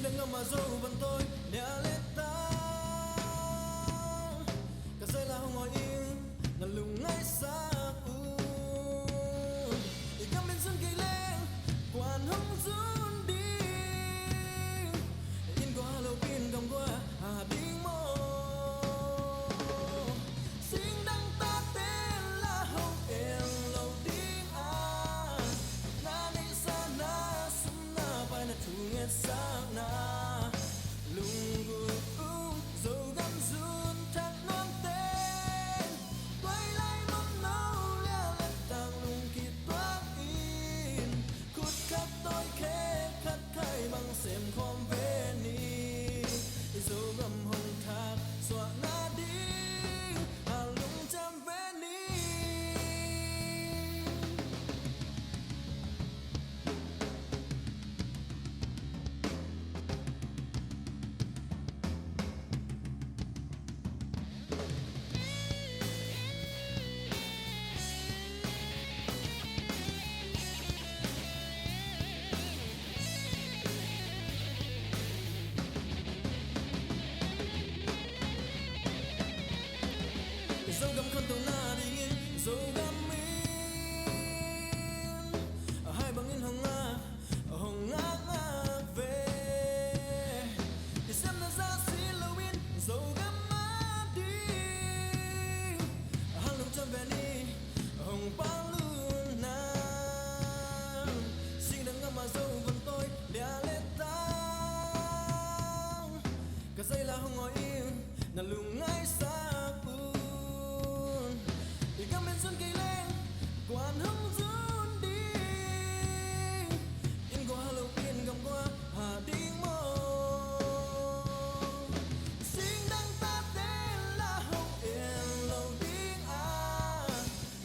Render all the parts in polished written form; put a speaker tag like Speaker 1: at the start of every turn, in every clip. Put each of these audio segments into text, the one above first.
Speaker 1: ngâm mà dâu vẫn tôi nea lết ta cả dây là không ngồi yên ngàn lùng ngay xa thì cắm bên sân cây lên quan hông run đi in qua lâu pin cầm qua đi mô xin đăng ta tên là hồng em lâu đi na đi xa na sum na phải na thu nghe sa na lung dầu găm run thắt non tên quay lại mong nâu leo lên tàng lung kỳ toát in cút khắp tôi khẽ khát khai bằng xem khom về ni dầu găm hồng thác xóa na đi lung chăm về ni dấu găm khăn tàu na đi nghiêng dấu găm in hai bằng in hồng ngã về thì xem nó ra xí lâu in dấu găm má đi hàng lục trăm về đi hồng ba luôn na xin đừng ngắm mà dấu vẫn tôi đea lên tao cả dây là không ngồi yên ngàn lùng ngay xa thì cắm bên sân cây lên quan hông run đi in qua lâu yên cầm qua đi mô xin đăng ta tên là hồng yên lâu đi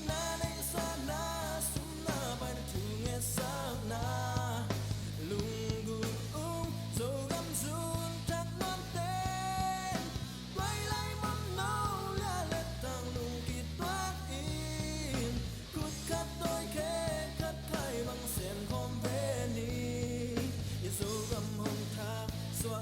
Speaker 1: na đây xa na sum na bay thu nghe sa na lung dầu găm run thắt non tên quay lại mong nâu lea lết tàng lung kỳ toát cút khát tôi khẽ khát khai bằng sen khom về ni dấu găm hồng thác xóa